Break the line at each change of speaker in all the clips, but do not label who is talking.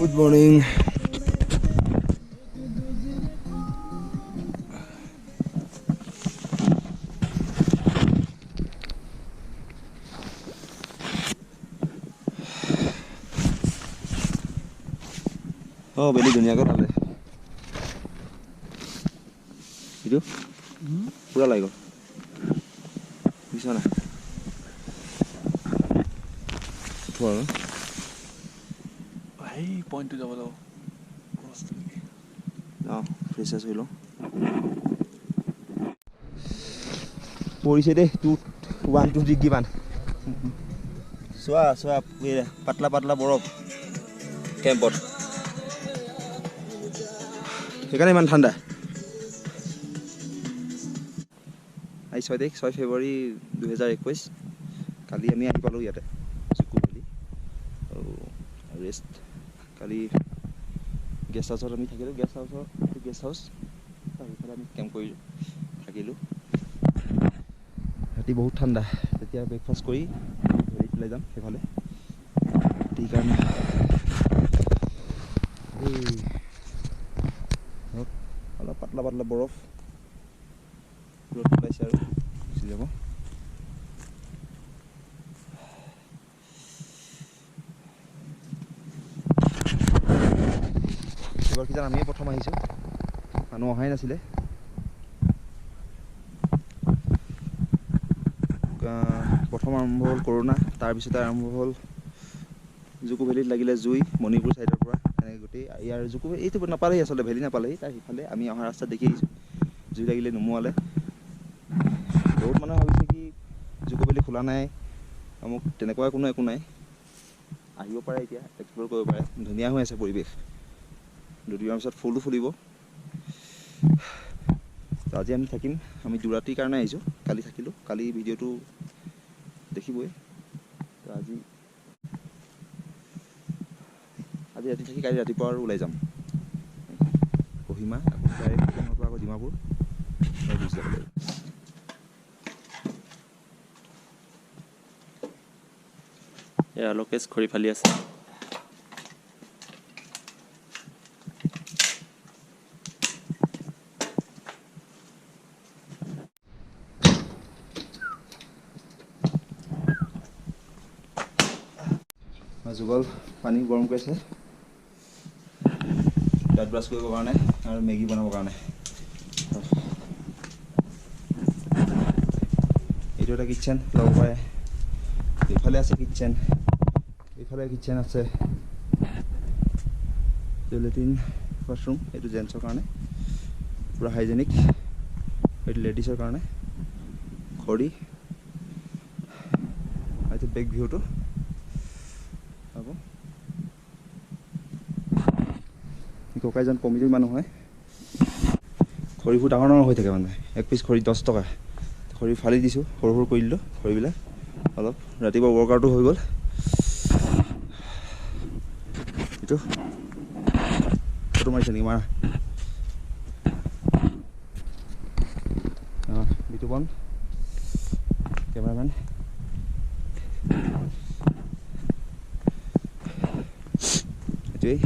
Good morning. Oh, beli dunia kan ada. Itu? Pura lagi kok. Bisa na? Pura.
Hey, point to double.
Oh, fresh হইলো পৰিছে দে 1-2 degree মান সোয়া পাতলা পাতলা বৰফ কেম্পত সেইকাৰণে ইমান ঠাণ্ডা আই 6 ফেব্ৰুৱাৰী 2021 কালি আমি আহি পালো ইয়াতে জুকু ভেলি আৰু ৰেষ্ট কালি গেষ্ট হাউচত আমি থাকিলোঁ গেষ্ট হাউচ সেইফালে আমি কেম্প কৰি থাকিলোঁ ৰাতি বহুত ঠাণ্ডা তেতিয়া ব্ৰেকফাষ্ট কৰি ঘূৰি পেলাই যাম সেইফালে ৰাতিৰ কাৰণে অলপ পাতলা পাতলা বৰফ ৰ'দ ওলাইছে আৰু গুচি যাব এবাৰ কিজান আমিয়ে প্ৰথম আহিছোঁ মানুহ অহাই নাছিলে প্ৰথম আৰম্ভ হ'ল কৰোণা তাৰপিছতে আৰম্ভ হ'ল জুকু ভেলীত লাগিলে জুই মণিপুৰ ছাইডৰ পৰা এনেকৈ গোটেই ইয়াৰ জুকু এইটো নাপালেহি আচলতে ভেলী নাপালেহি তাৰ সিফালে আমি অহা ৰাস্তাত দেখি আহিছোঁ জুই লাগিলে নুমুৱালে বহুত মানুহে ভাবিছে কি জুকু ভেলী খোলা নাই মোক তেনেকুৱা একো নাই আহিব পাৰে এতিয়া এক্সপ্ল'ৰ কৰিব পাৰে ধুনীয়া হৈ আছে পৰিৱেশ দুদিনৰ পিছত ফুলো ফুলিব তো আজি আমি থাকিম আমি দুৰাতিৰ কাৰণে আহিছোঁ কালি থাকিলোঁ কালি ভিডিঅ'টো দেখিবই তো আজি ৰাতি থাকি কালি ৰাতিপুৱা আৰু ওলাই যাম কহিমা আকৌ ডাইৰেক্ট কহিমাৰ পৰা আকৌ ডিমাপুৰ গুচি যাব লাগিব
এয়া লোকেশ খৰি ফালি আছে
যুগল পানী গৰম কৰিছে দাঁত ব্ৰাছ কৰিবৰ কাৰণে আৰু মেগী বনাবৰ কাৰণে এইটো এটা কিটচেন ল'ব পাৰে এইফালে আছে কিটচেন এইফালে কিটচেন আছে লেট্ৰিন ৱাছৰুম এইটো জেণ্টছৰ কাৰণে পূৰা হাইজেনিক এইটো লেডিছৰ কাৰণে খৰি এইটো বেক ভিউটো হ'ব ককাইজন কমিটিৰ মানুহ হয় খৰিবোৰ ডাঙৰ হৈ থাকে মানে এক পিচ খৰি 10 টকা খৰি ফালি দিছোঁ সৰু সৰু কৰি দিলোঁ খৰিবিলাক অলপ ৰাতিপুৱা ৱৰ্কআউটো হৈ গ'ল এইটো ফটো মাৰিছে নেকি মাৰা বিতুপন কেমেৰামেন এইটোৱেই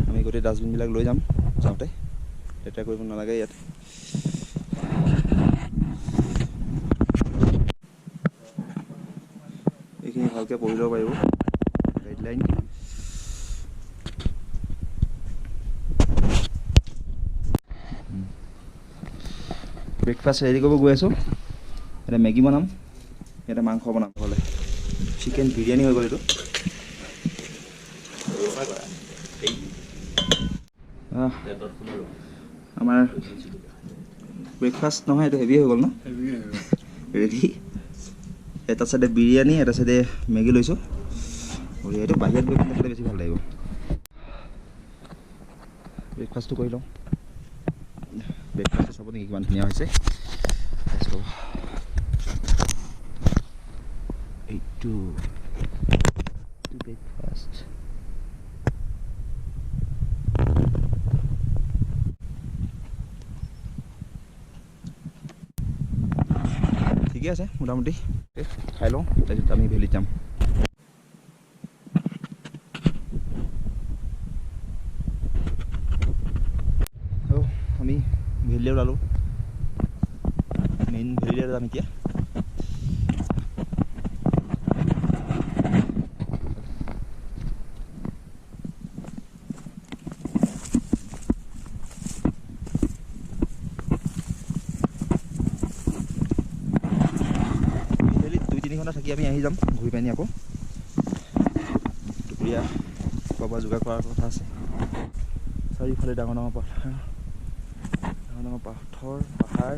আমি গোটেই ডাষ্টবিনবিলাক লৈ যাম যাওঁতে লেতেৰা কৰিব নালাগে ইয়াত এইখিনি ভালকৈ পঢ়ি ল'ব পাৰিব গাইডলাইন ব্ৰেকফাষ্ট ৰেডি কৰিব গৈ আছোঁ এটা মেগী বনাম এটা মাংস বনাম হ'লে চিকেন বিৰিয়ানী হৈ গ'ল এইটো আমাৰ ব্ৰেকফাষ্ট নহয় এইটো হেভি হৈ গ'ল ন ৰেডি এটা চাইডে বিৰিয়ানী এটা চাইডে মেগী লৈছোঁ এইটো বাহিৰত গৈ পেলাই বেছি ভাল লাগিব ব্ৰেকফাষ্টটো কৰি লওঁ ব্ৰেকফাষ্ট চাব নেকি কিমান ধুনীয়া হৈছে এইটো ব্ৰেকফাষ্ট ঠিকে আছে মোটামুটি খাই লওঁ তাৰপিছত আমি ভেলীত যাম ভেলিলৈ ওলালোঁ মেইন ভেলিলৈ যাম এতিয়া ভেলিত 2-3 ঘণ্টা থাকি আমি আহি যাম ঘূৰি পানি আকৌ দুপৰীয়া খোৱা বোৱা যোগাৰ কৰাৰ কথা আছে চাৰিওফালে ডাঙৰ ডাঙৰ পাহাৰ পাহাৰ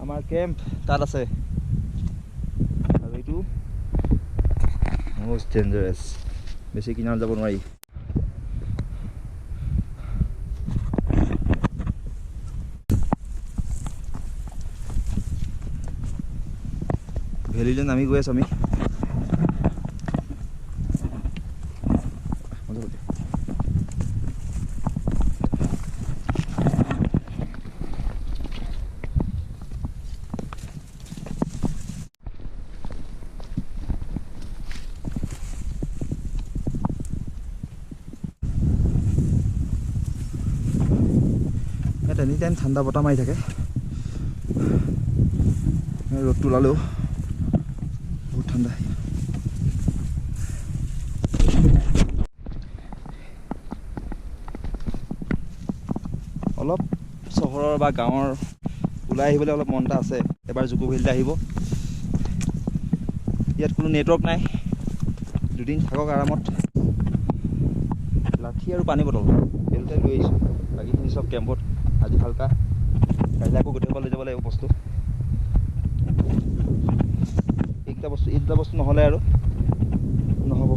আমাৰ কেম্প তাত আছে আৰু এইটো মষ্ট ডেঞ্জাৰাছ বেছি কিনাৰত যাব নোৱাৰি ভেলিলৈ নামি গৈ আছোঁ আমি ইয়াত এনি টাইম ঠাণ্ডা বতাহ মাৰি থাকে ৰ'দটো ওলালেও বহুত ঠাণ্ডা অলপ চহৰৰ বা গাঁৱৰ ওলাই আহিবলৈ অলপ মন এটা আছে এবাৰ জুকো ভেলিলৈ আহিব ইয়াত কোনো নেটৱৰ্ক নাই 2 দিন থাকক আৰামত লাঠি আৰু পানী বটল এই দুটাই লৈ আহিছোঁ বাকীখিনি চব কেম্পত আজি হালকা কাইলৈ আকৌ গোটেই লৈ যাব লাগিব বস্তু এই দুটা বস্তু নহ'লে আৰু নহ'ব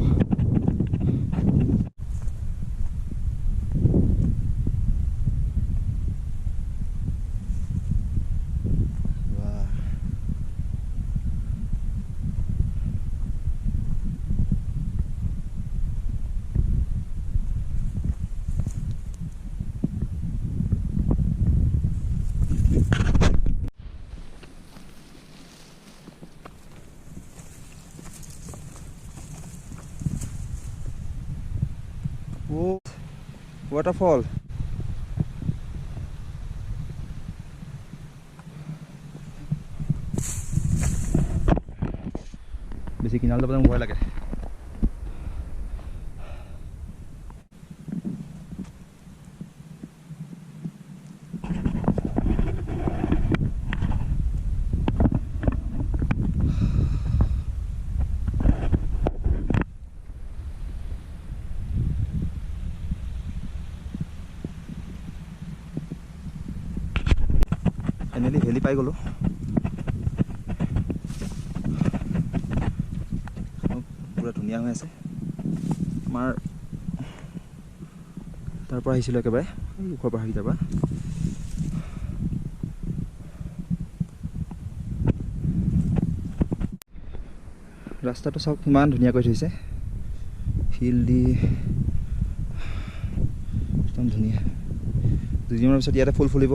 waterfall বেছি কিনাৰত যাবলৈ ভয় লাগে ফাইনেলি ভেলি পাই গ'লোঁ পুৰা ধুনীয়া হৈ আছে আমাৰ তাৰ পৰা আহিছিলোঁ একেবাৰে ওখৰ পাহাৰকেইটাৰ পৰা ৰাস্তাটো চাওক কিমান ধুনীয়াকৈ থৈছে শিল দি একদম ধুনীয়া 2 দিনৰ পিছত ইয়াতে ফুল ফুলিব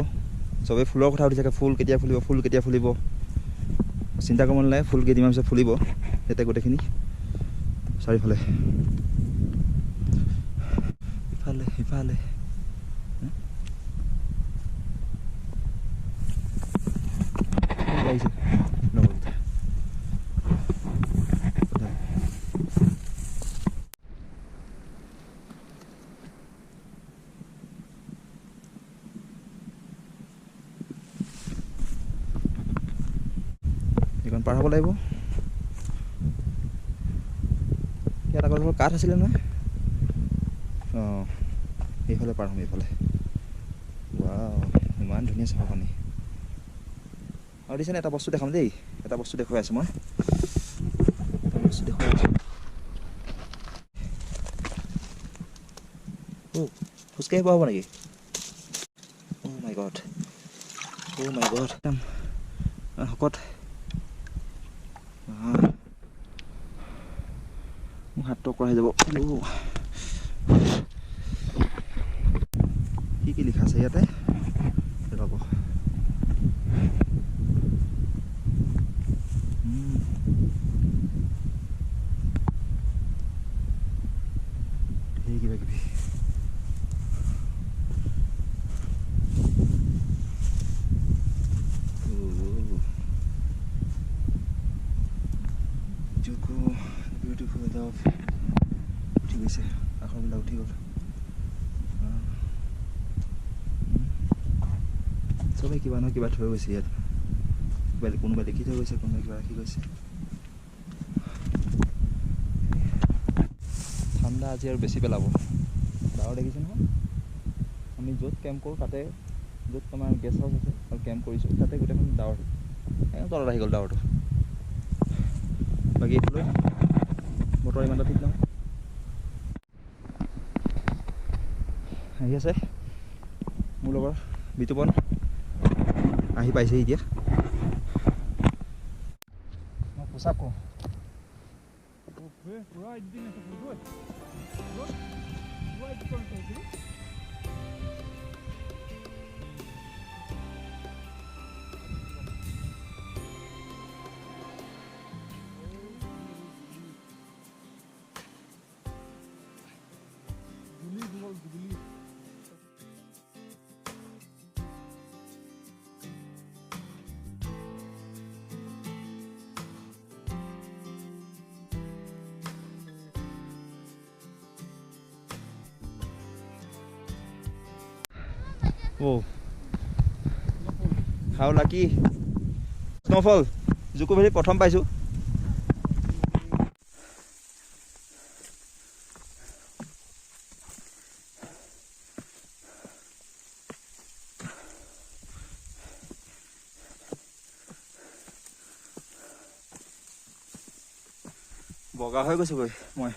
চবেই ফুলৰ কথা উঠি থাকে ফুল কেতিয়া ফুলিব চিন্তা কৰিব নালাগে ফুল কেইদিনমান পিছত ফুলিব ইয়াতে গোটেইখিনি চাৰিওফালে ইফালে আহিছে এইখন পাৰ হ'ব লাগিব ইয়াত আগত কাঠ আছিলে নহয় অঁ এইফালে পাৰ হ'ম এইফালে ৱাও ইমান ধুনীয়া চাফা পানী আৰু দিছেনে এটা বস্তু দেখাম দেই এটা বস্তু দেখুৱাই আছোঁ মই খোজকাঢ়ি পোৱা হ'ব নেকি অ' মাই গড একদম শকত মোৰ হাতটো কৰা হৈ যাব কি লিখা আছে ইয়াতে ৰ'ব উঠি গ'ল চবেই কিবা নহয় কিবা থৈ গৈছে ইয়াত কোনোবাই লিখি থৈ গৈছে কোনোবাই কিবা ৰাখি গৈছে ঠাণ্ডা আজি আৰু বেছি পেলাব ডাৱৰ দেখিছে নহয় আমি য'ত কেম্প কৰোঁ তাতে য'ত আমাৰ গেষ্ট হাউচ আছে আৰু কেম্প কৰিছোঁ তাতে গোটেইখন ডাৱৰ একদম তলত আহি গ'ল ডাৱৰটো বাকী এইফালে বতৰ ইমান এটা ঠিক নহয় আহি আছে মোৰ লগৰ বিতুপন আহি পাইছে এতিয়া মই পোচাক কওঁ Oh, how lucky! Snowfall. Juku Valley প্ৰথম পাইছো। বগা হৈ গৈছো গৈ মই।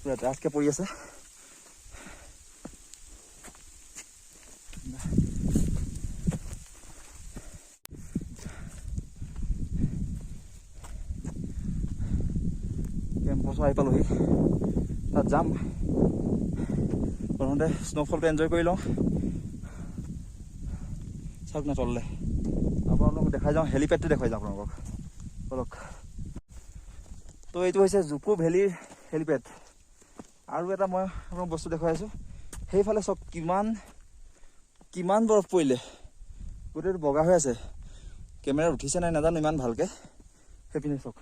পুৰা ডাঠকে পৰি আছে কেম্পাছৰ আহি পালোহি তাত যাম প্ৰথমতে স্ন'ফলটো এনজয় কৰি লওঁ চাওক না তললে আপোনালোকক দেখাই যাওঁ হেলিপেডটো দেখুৱাই যাওঁ আপোনালোকক বলক তো এইটো হৈছে জুকো ভেলীৰ হেলিপেড আৰু এটা মই আপোনাক বস্তু দেখুৱাই আছোঁ সেইফালে চাওক কিমান বৰফ পৰিলে গোটেইটো বগা হৈ আছে কেমেৰাত উঠিছে নাই নাজানো ইমান ভালকৈ সেইপিনে চাওক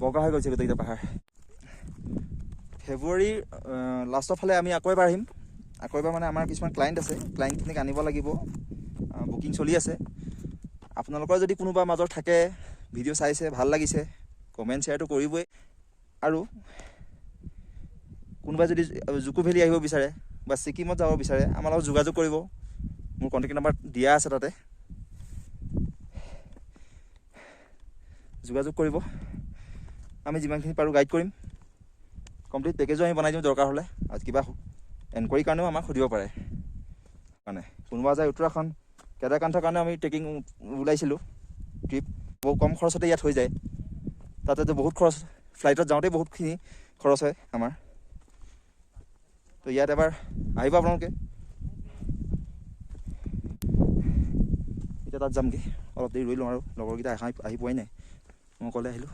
বগা হৈ গৈছে গোটেইকেইটা পাহাৰ ফেব্ৰুৱাৰীৰ লাষ্টৰ ফালে আমি আকৌ এবাৰ আহিম আকৌ এবাৰ মানে আমাৰ কিছুমান ক্লাইণ্ট আছে ক্লাইণ্টখিনিক আনিব লাগিব বুকিং চলি আছে আপোনালোকৰ যদি কোনোবা মাজত থাকে ভিডিঅ' চাইছে ভাল লাগিছে কমেণ্ট শ্বেয়াৰটো কৰিবই আৰু কোনোবাই যদি জুকো ভেলী আহিব বিচাৰে বা ছিকিমত যাব বিচাৰে আমাৰ লগত যোগাযোগ কৰিব মোৰ কণ্টেক্ট নাম্বাৰ দিয়া আছে তাতে যোগাযোগ কৰিব আমি যিমানখিনি পাৰোঁ গাইড কৰিম কমপ্লিট পেকেজো আমি বনাই দিম দৰকাৰ হ'লে আৰু কিবা এনকুৱাৰীৰ কাৰণেও আমাক সুধিব পাৰে মানে কোনোবা যায় উত্তৰাখণ্ড কেদাৰকান্থৰ কাৰণে আমি ট্ৰেকিং ওলাইছিলোঁ ট্ৰিপ বহুত কম খৰচতে ইয়াত হৈ যায় তাতেতো বহুত খৰচ ফ্লাইটত যাওঁতেই বহুতখিনি খৰচ হয় আমাৰ তো ইয়াত এবাৰ আহিব আপোনালোকে এতিয়া তাত যামগৈ অলপ দেৰি ৰৈ লওঁ আৰু লগৰকেইটা আহি পোৱাই নাই মই অকলে আহিলোঁ